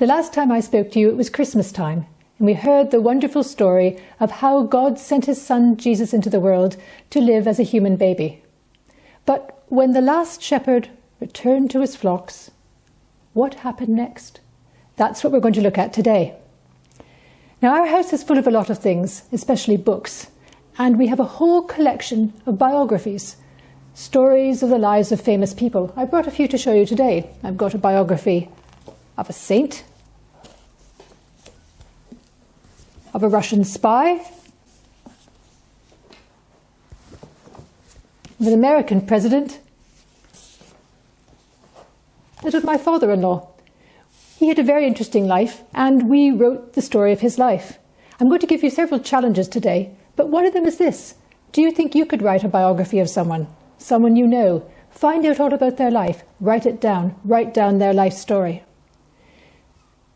The last time I spoke to you, it was Christmas time, and we heard the wonderful story of how God sent his son Jesus into the world to live as a human baby. But when the last shepherd returned to his flocks, what happened next? That's what we're going to look at today. Now, our house is full of a lot of things, especially books, and we have a whole collection of biographies, stories of the lives of famous people. I brought a few to show you today. I've got a biography of a saint, of a Russian spy, of an American president, and of my father-in-law. He had a very interesting life, and we wrote the story of his life. I'm going to give you several challenges today, but one of them is this. Do you think you could write a biography of someone you know? Find out all about their life, write it down, write down their life story.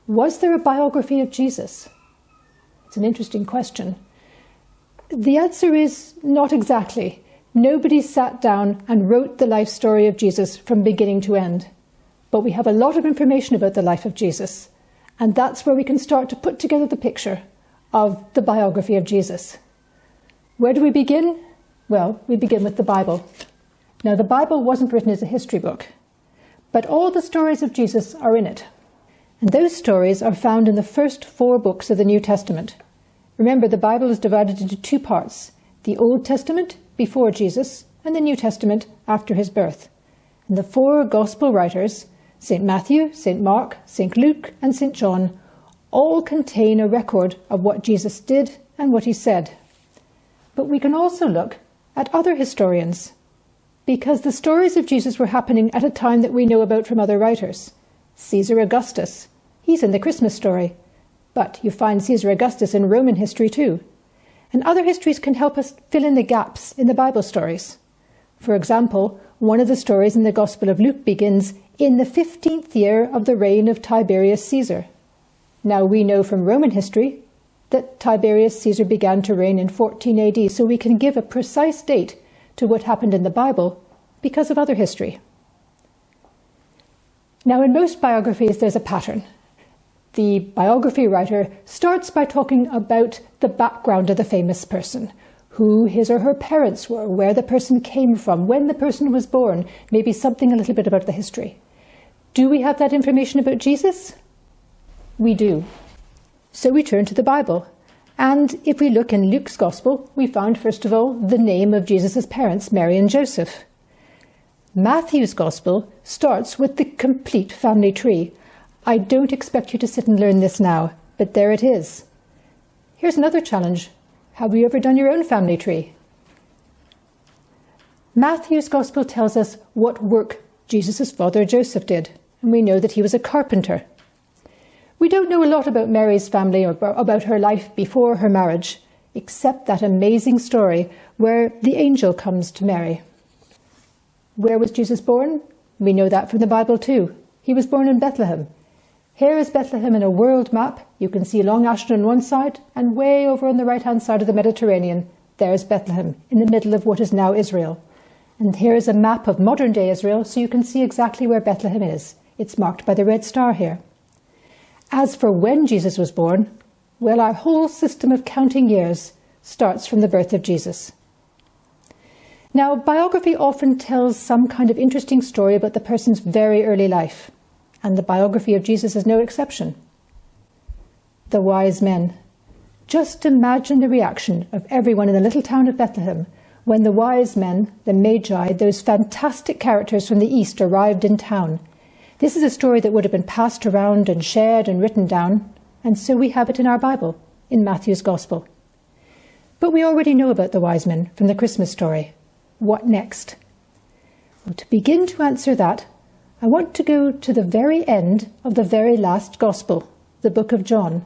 Was there a biography of Jesus? It's an interesting question. The answer is not exactly. Nobody sat down and wrote the life story of Jesus from beginning to end. But we have a lot of information about the life of Jesus, and that's where we can start to put together the picture of the biography of Jesus. Where do we begin? Well, we begin with the Bible. Now, the Bible wasn't written as a history book, but all the stories of Jesus are in it. And those stories are found in the first 4 books of the New Testament. Remember, the Bible is divided into 2 parts, the Old Testament before Jesus and the New Testament after his birth. And the 4 Gospel writers, St. Matthew, St. Mark, St. Luke and St. John, all contain a record of what Jesus did and what he said. But we can also look at other historians, because the stories of Jesus were happening at a time that we know about from other writers. Caesar Augustus, he's in the Christmas story, but you find Caesar Augustus in Roman history too. And other histories can help us fill in the gaps in the Bible stories. For example, one of the stories in the Gospel of Luke begins in the 15th year of the reign of Tiberius Caesar. Now, we know from Roman history that Tiberius Caesar began to reign in 14 AD, so we can give a precise date to what happened in the Bible because of other history. Now, in most biographies, there's a pattern. The biography writer starts by talking about the background of the famous person, who his or her parents were, where the person came from, when the person was born, maybe something a little bit about the history. Do we have that information about Jesus? We do. So we turn to the Bible. And if we look in Luke's Gospel, we found, first of all, the name of Jesus' parents, Mary and Joseph. Matthew's Gospel starts with the complete family tree. I don't expect you to sit and learn this now, but there it is. Here's another challenge. Have you ever done your own family tree? Matthew's Gospel tells us what work Jesus' father Joseph did, and we know that he was a carpenter. We don't know a lot about Mary's family or about her life before her marriage, except that amazing story where the angel comes to Mary. Where was Jesus born? We know that from the Bible too. He was born in Bethlehem. Here is Bethlehem in a world map. You can see Long Ashton on one side, and way over on the right-hand side of the Mediterranean, there's Bethlehem, in the middle of what is now Israel. And here is a map of modern-day Israel, so you can see exactly where Bethlehem is. It's marked by the red star here. As for when Jesus was born, well, our whole system of counting years starts from the birth of Jesus. Now, biography often tells some kind of interesting story about the person's very early life, and the biography of Jesus is no exception. The wise men. Just imagine the reaction of everyone in the little town of Bethlehem when the wise men, the Magi, those fantastic characters from the East, arrived in town. This is a story that would have been passed around and shared and written down, and so we have it in our Bible, in Matthew's Gospel. But we already know about the wise men from the Christmas story. What next? Well, to begin to answer that, I want to go to the very end of the very last Gospel, the book of John.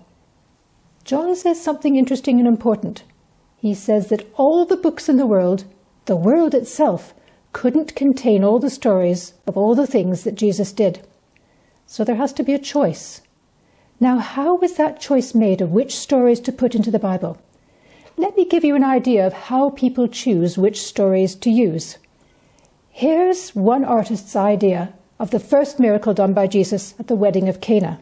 John says something interesting and important. He says that all the books in the world itself, couldn't contain all the stories of all the things that Jesus did. So there has to be a choice. Now, how was that choice made of which stories to put into the Bible? Let me give you an idea of how people choose which stories to use. Here's one artist's idea of the first miracle done by Jesus at the wedding of Cana.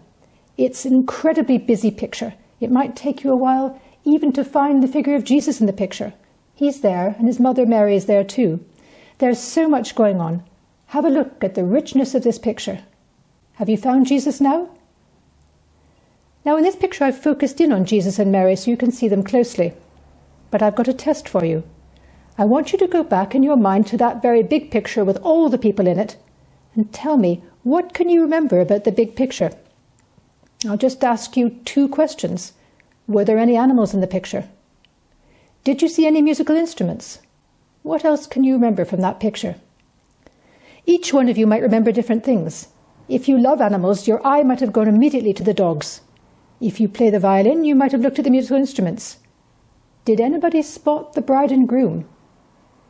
It's an incredibly busy picture. It might take you a while even to find the figure of Jesus in the picture. He's there, and his mother Mary is there too. There's so much going on. Have a look at the richness of this picture. Have you found Jesus now? Now in this picture I've focused in on Jesus and Mary so you can see them closely. But I've got a test for you. I want you to go back in your mind to that very big picture with all the people in it and tell me, what can you remember about the big picture? I'll just ask you 2 questions. Were there any animals in the picture? Did you see any musical instruments? What else can you remember from that picture? Each one of you might remember different things. If you love animals, your eye might have gone immediately to the dogs. If you play the violin, you might have looked at the musical instruments. Did anybody spot the bride and groom?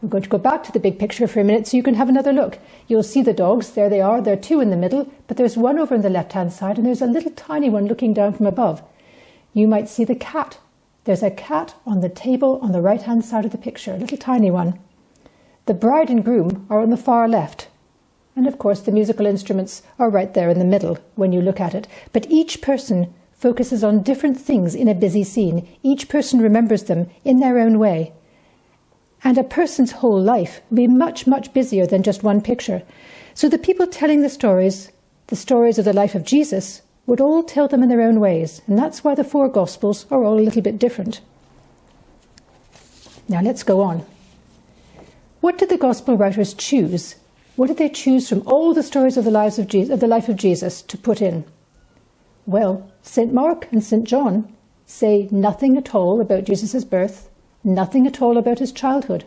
We're going to go back to the big picture for a minute so you can have another look. You'll see the dogs. There they are. There are 2 in the middle, but there's one over on the left-hand side, and there's a little tiny one looking down from above. You might see the cat. There's a cat on the table on the right-hand side of the picture, a little tiny one. The bride and groom are on the far left. And of course, the musical instruments are right there in the middle when you look at it. But each person focuses on different things in a busy scene. Each person remembers them in their own way. And a person's whole life will be much, much busier than just one picture. So the people telling the stories of the life of Jesus, would all tell them in their own ways. And that's why the 4 Gospels are all a little bit different. Now let's go on. What did the Gospel writers choose? What did they choose from all the stories of the life of Jesus to put in? Well, St. Mark and St. John say nothing at all about Jesus' birth, nothing at all about his childhood.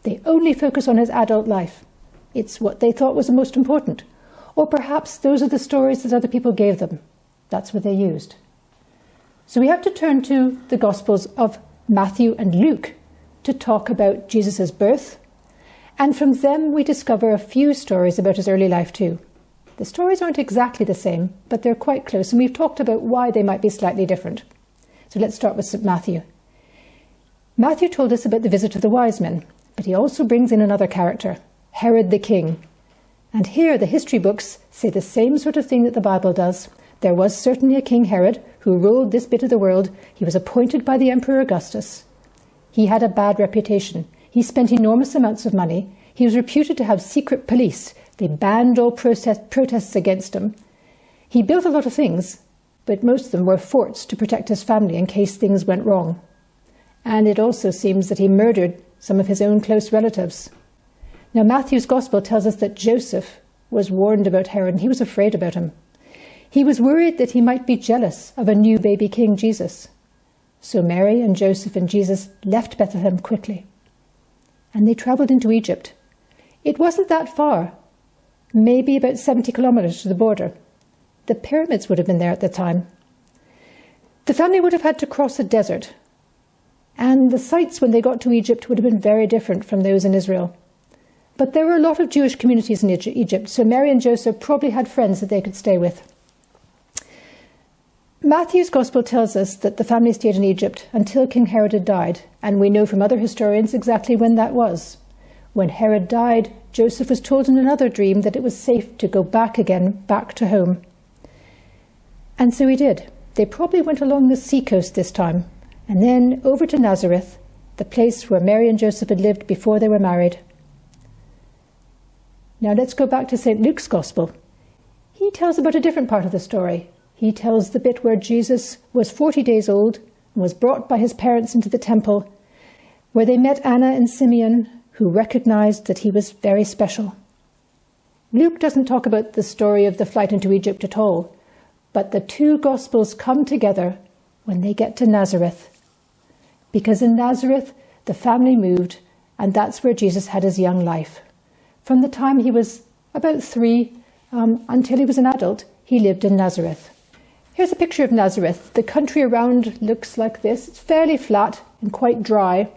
They only focus on his adult life. It's what they thought was the most important. Or perhaps those are the stories that other people gave them. That's what they used. So we have to turn to the Gospels of Matthew and Luke to talk about Jesus' birth. And from them we discover a few stories about his early life too. The stories aren't exactly the same, but they're quite close, and we've talked about why they might be slightly different. So let's start with St. Matthew. Matthew told us about the visit of the wise men, but he also brings in another character, Herod the king. And here the history books say the same sort of thing that the Bible does. There was certainly a King Herod who ruled this bit of the world. He was appointed by the Emperor Augustus. He had a bad reputation. He spent enormous amounts of money. He was reputed to have secret police. They banned all protests against him. He built a lot of things, but most of them were forts to protect his family in case things went wrong. And it also seems that he murdered some of his own close relatives. Now Matthew's Gospel tells us that Joseph was warned about Herod and he was afraid about him. He was worried that he might be jealous of a new baby king, Jesus. So Mary and Joseph and Jesus left Bethlehem quickly. And they travelled into Egypt. It wasn't that far, maybe about 70 kilometres to the border. The pyramids would have been there at the time. The family would have had to cross a desert, and the sights when they got to Egypt would have been very different from those in Israel. But there were a lot of Jewish communities in Egypt, so Mary and Joseph probably had friends that they could stay with. Matthew's Gospel tells us that the family stayed in Egypt until King Herod had died, and we know from other historians exactly when that was. When Herod died, Joseph was told in another dream that it was safe to go back to home. And so he did. They probably went along the seacoast this time, and then over to Nazareth, the place where Mary and Joseph had lived before they were married. Now let's go back to St. Luke's Gospel. He tells about a different part of the story. He tells the bit where Jesus was 40 days old and was brought by his parents into the temple, where they met Anna and Simeon, who recognized that he was very special. Luke doesn't talk about the story of the flight into Egypt at all, but the 2 Gospels come together when they get to Nazareth. Because in Nazareth, the family moved, and that's where Jesus had his young life. From the time he was about 3 until he was an adult, he lived in Nazareth. Here's a picture of Nazareth. The country around looks like this. It's fairly flat and quite dry.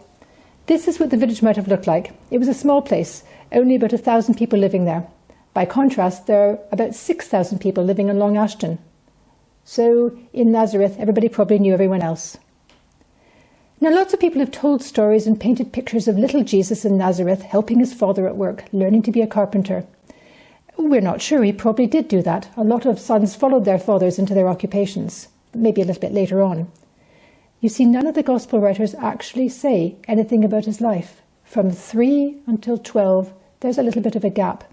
This is what the village might have looked like. It was a small place, only about 1,000 people living there. By contrast, there are about 6,000 people living in Long Ashton. So in Nazareth, everybody probably knew everyone else. Now, lots of people have told stories and painted pictures of little Jesus in Nazareth helping his father at work, learning to be a carpenter. We're not sure. He probably did do that. A lot of sons followed their fathers into their occupations, maybe a little bit later on. You see, none of the Gospel writers actually say anything about his life. From 3 until 12, there's a little bit of a gap.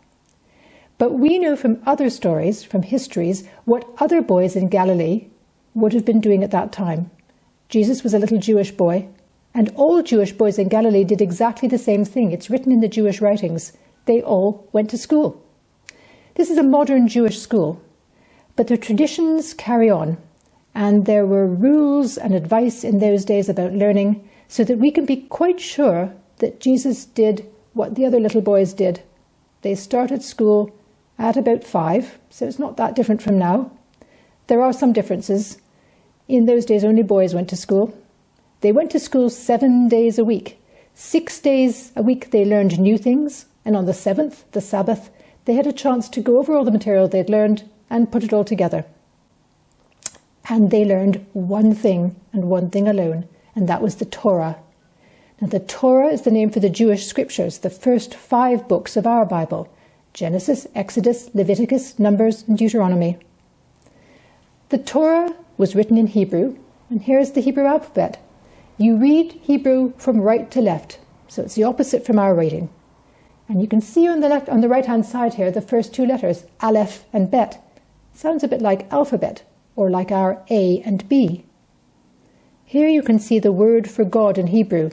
But we know from other stories, from histories, what other boys in Galilee would have been doing at that time. Jesus was a little Jewish boy, and all Jewish boys in Galilee did exactly the same thing. It's written in the Jewish writings. They all went to school. This is a modern Jewish school, but the traditions carry on, and there were rules and advice in those days about learning, so that we can be quite sure that Jesus did what the other little boys did. They started school at about 5, so it's not that different from now. There are some differences. In those days, only boys went to school. They went to school 7 days a week. 6 days a week they learned new things, and on the 7th, the Sabbath, they had a chance to go over all the material they'd learned and put it all together. And they learned one thing and one thing alone, and that was the Torah. Now, the Torah is the name for the Jewish scriptures, the first 5 books of our Bible: Genesis, Exodus, Leviticus, Numbers, and Deuteronomy. The Torah was written in Hebrew, and here's the Hebrew alphabet. You read Hebrew from right to left, so it's the opposite from our reading. And you can see on the right-hand side here, the first 2 letters, Aleph and Bet. Sounds a bit like alphabet, or like our A and B. Here you can see the word for God in Hebrew.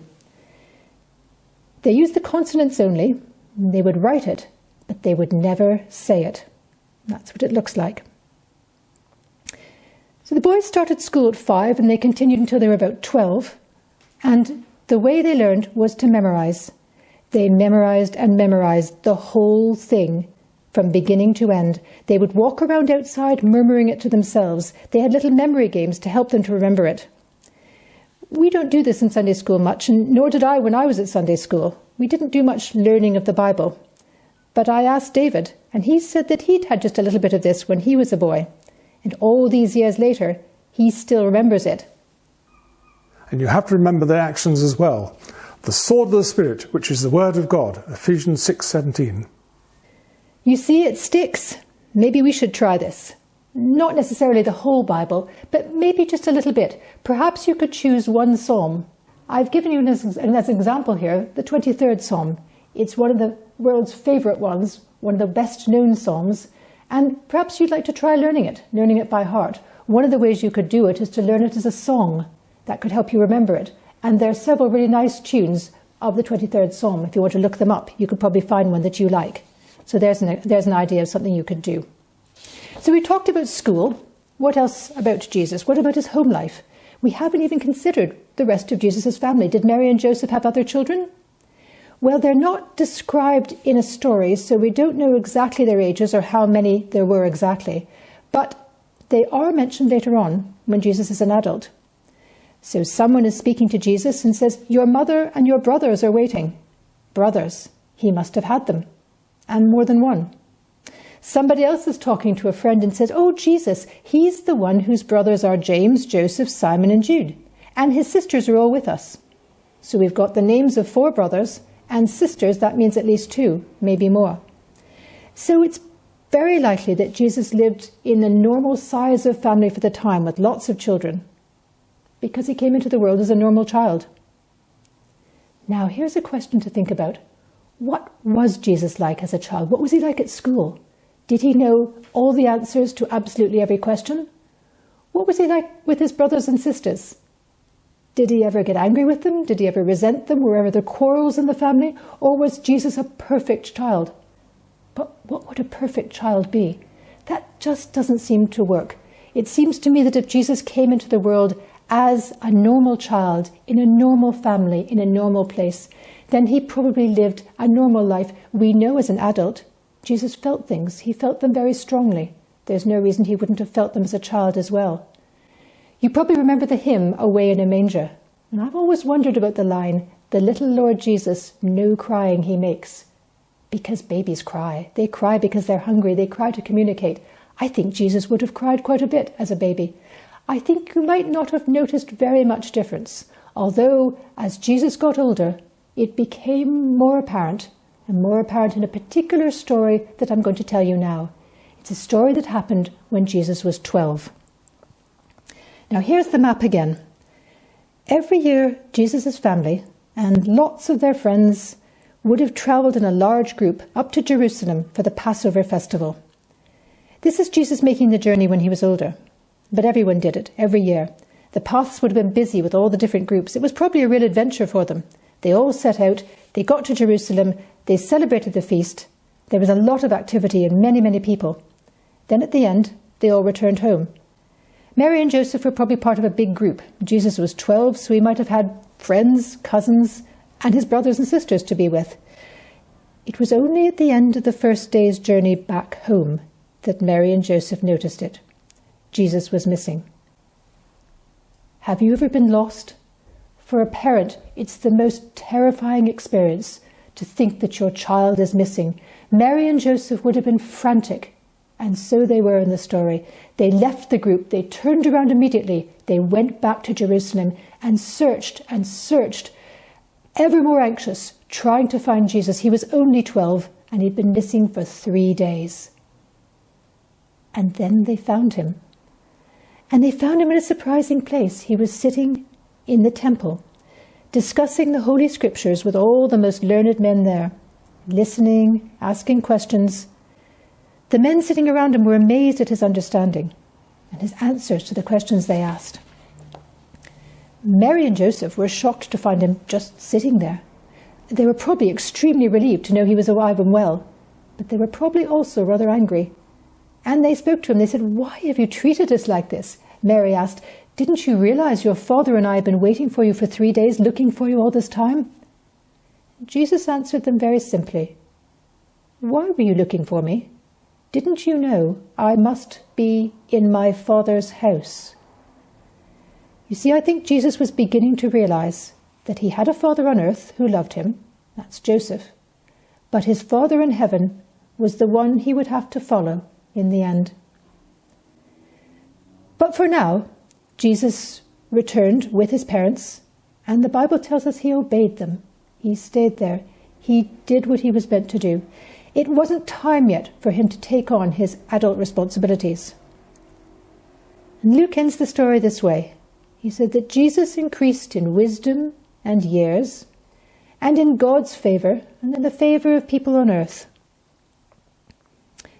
They used the consonants only. They would write it, but they would never say it. That's what it looks like. So the boys started school at 5, and they continued until they were about 12. And the way they learned was to memorize. They memorized and memorized the whole thing from beginning to end. They would walk around outside murmuring it to themselves. They had little memory games to help them to remember it. We don't do this in Sunday school much, and nor did I when I was at Sunday school. We didn't do much learning of the Bible. But I asked David, and he said that he'd had just a little bit of this when he was a boy. And all these years later, he still remembers it. And you have to remember the actions as well. The sword of the Spirit, which is the Word of God, Ephesians 6:17. You see, it sticks. Maybe we should try this. Not necessarily the whole Bible, but maybe just a little bit. Perhaps you could choose one psalm. I've given you as an example here, the 23rd Psalm. It's one of the world's favourite ones, one of the best known psalms, and perhaps you'd like to try learning it by heart. One of the ways you could do it is to learn it as a song. That could help you remember it. And there are several really nice tunes of the 23rd Psalm. If you want to look them up, you could probably find one that you like. So there's an idea of something you could do. So we talked about school. What else about Jesus? What about his home life? We haven't even considered the rest of Jesus' family. Did Mary and Joseph have other children? Well, they're not described in a story, so we don't know exactly their ages or how many there were exactly. But they are mentioned later on when Jesus is an adult. So someone is speaking to Jesus and says, "Your mother and your brothers are waiting." Brothers. He must have had them. And more than one. Somebody else is talking to a friend and says, "Oh, Jesus, he's the one whose brothers are James, Joseph, Simon, and Jude. And his sisters are all with us." So we've got the names of 4 brothers and sisters. That means at least 2, maybe more. So it's very likely that Jesus lived in a normal size of family for the time with lots of children, because he came into the world as a normal child. Now, here's a question to think about. What was Jesus like as a child? What was he like at school? Did he know all the answers to absolutely every question? What was he like with his brothers and sisters? Did he ever get angry with them? Did he ever resent them? Were there quarrels in the family? Or was Jesus a perfect child? But what would a perfect child be? That just doesn't seem to work. It seems to me that if Jesus came into the world as a normal child, in a normal family, in a normal place, then he probably lived a normal life. We know as an adult, Jesus felt things. He felt them very strongly. There's no reason he wouldn't have felt them as a child as well. You probably remember the hymn, "Away in a Manger." And I've always wondered about the line, "The little Lord Jesus, no crying he makes." Because babies cry. They cry because they're hungry. They cry to communicate. I think Jesus would have cried quite a bit as a baby. I think you might not have noticed very much difference, although as Jesus got older, it became more apparent, and more apparent in a particular story that I'm going to tell you now. It's a story that happened when Jesus was 12. Now here's the map again. Every year, Jesus' family and lots of their friends would have travelled in a large group up to Jerusalem for the Passover festival. This is Jesus making the journey when he was older, but everyone did it every year. The paths would have been busy with all the different groups. It was probably a real adventure for them. They all set out, they got to Jerusalem, they celebrated the feast. There was a lot of activity and many, many people. Then at the end, they all returned home. Mary and Joseph were probably part of a big group. Jesus was 12, so he might have had friends, cousins, and his brothers and sisters to be with. It was only at the end of the first day's journey back home that Mary and Joseph noticed it. Jesus was missing. Have you ever been lost? For a parent, it's the most terrifying experience to think that your child is missing. Mary and Joseph would have been frantic, and so they were in the story. They left the group, they turned around immediately, they went back to Jerusalem and searched, ever more anxious, trying to find Jesus. He was only 12 and he'd been missing for 3 days. And then they found him. And they found him in a surprising place. He was sitting in the temple, discussing the Holy Scriptures with all the most learned men there, listening, asking questions. The men sitting around him were amazed at his understanding and his answers to the questions they asked. Mary and Joseph were shocked to find him just sitting there. They were probably extremely relieved to know he was alive and well, but they were probably also rather angry. And they spoke to him. They said, "Why have you treated us like this?" Mary asked, "Didn't you realize your father and I have been waiting for you for 3 days, looking for you all this time?" Jesus answered them very simply, "Why were you looking for me? Didn't you know I must be in my Father's house?" You see, I think Jesus was beginning to realize that he had a father on earth who loved him, that's Joseph, but his Father in heaven was the one he would have to follow in the end. But for now, Jesus returned with his parents, and the Bible tells us he obeyed them. He stayed there. He did what he was meant to do. It wasn't time yet for him to take on his adult responsibilities. And Luke ends the story this way. He said that Jesus increased in wisdom and years, and in God's favour, and in the favour of people on earth.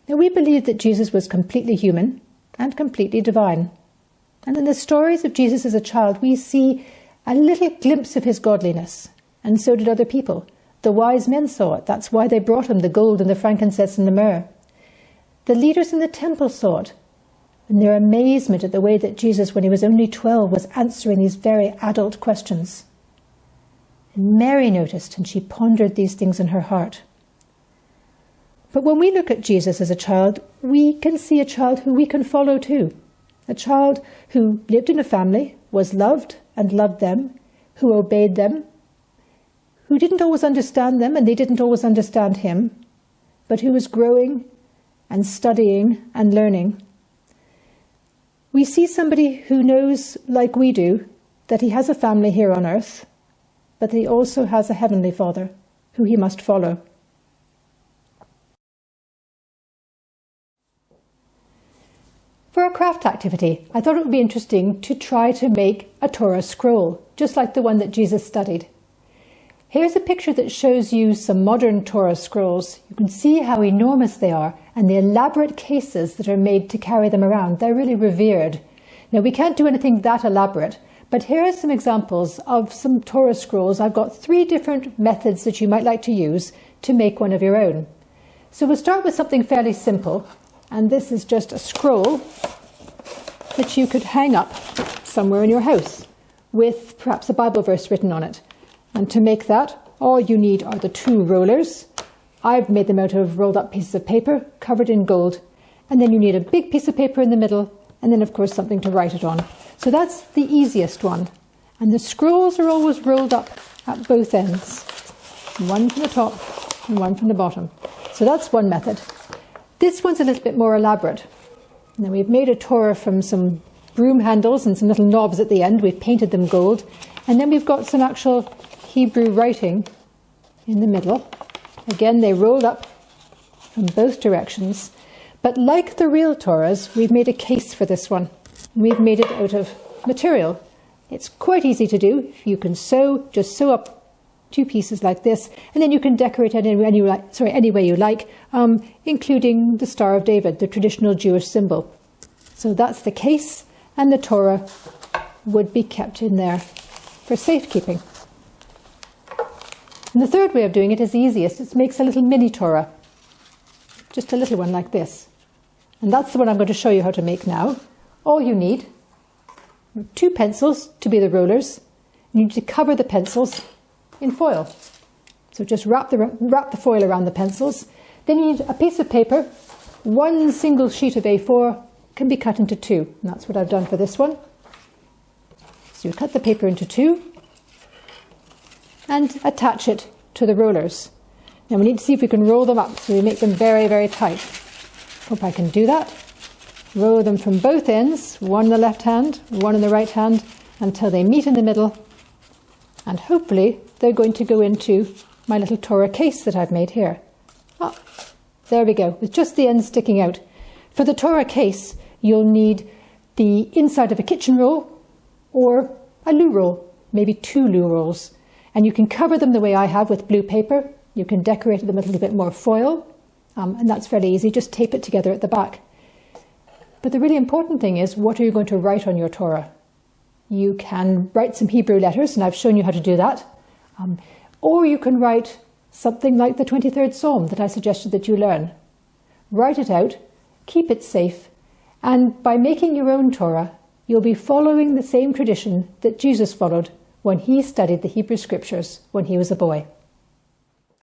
Now we believe that Jesus was completely human and completely divine. And in the stories of Jesus as a child, we see a little glimpse of his godliness, and so did other people. The wise men saw it. That's why they brought him the gold and the frankincense and the myrrh. The leaders in the temple saw it, in their amazement at the way that Jesus, when he was only 12, was answering these very adult questions. And Mary noticed, and she pondered these things in her heart. But when we look at Jesus as a child, we can see a child who we can follow too. A child who lived in a family, was loved and loved them, who obeyed them, who didn't always understand them and they didn't always understand him, but who was growing and studying and learning. We see somebody who knows, like we do, that he has a family here on earth, but he also has a heavenly Father who he must follow. For a craft activity, I thought it would be interesting to try to make a Torah scroll, just like the one that Jesus studied. Here's a picture that shows you some modern Torah scrolls. You can see how enormous they are and the elaborate cases that are made to carry them around. They're really revered. Now, we can't do anything that elaborate, but here are some examples of some Torah scrolls. I've got 3 different methods that you might like to use to make one of your own. So we'll start with something fairly simple, and this is just a scroll that you could hang up somewhere in your house with perhaps a Bible verse written on it. And to make that, all you need are the 2 rollers. I've made them out of rolled up pieces of paper covered in gold. And then you need a big piece of paper in the middle, and then of course something to write it on. So that's the easiest one. And the scrolls are always rolled up at both ends. One from the top and one from the bottom. So that's one method. This one's a little bit more elaborate. Now we've made a Torah from some broom handles and some little knobs at the end. We've painted them gold. And then we've got some actual Hebrew writing in the middle. Again, they roll up from both directions. But like the real Torahs, we've made a case for this one. We've made it out of material. It's quite easy to do. You can just sew up 2 pieces like this, and then you can decorate it any way you like, including the Star of David, the traditional Jewish symbol. So that's the case, and the Torah would be kept in there for safekeeping. And the third way of doing it is the easiest. It makes a little mini Torah, just a little one like this. And that's the one I'm going to show you how to make now. All you need, 2 pencils to be the rollers. You need to cover the pencils in foil. So just wrap the foil around the pencils. Then you need a piece of paper. 1 single sheet of A4 can be cut into 2. And that's what I've done for this one. So you cut the paper into 2 and attach it to the rollers. Now we need to see if we can roll them up, so we make them very, very tight. Hope I can do that. Roll them from both ends, one in the left hand, one in the right hand, until they meet in the middle. And hopefully they're going to go into my little Torah case that I've made here. Ah, there we go, with just the ends sticking out. For the Torah case, you'll need the inside of a kitchen roll or a loo roll, maybe 2 loo rolls. And you can cover them the way I have with blue paper. You can decorate them with a little bit more foil, and that's fairly easy. Just tape it together at the back. But the really important thing is, what are you going to write on your Torah? You can write some Hebrew letters, and I've shown you how to do that. Or you can write something like the 23rd Psalm that I suggested that you learn. Write it out, keep it safe, and by making your own Torah, you'll be following the same tradition that Jesus followed when he studied the Hebrew Scriptures when he was a boy.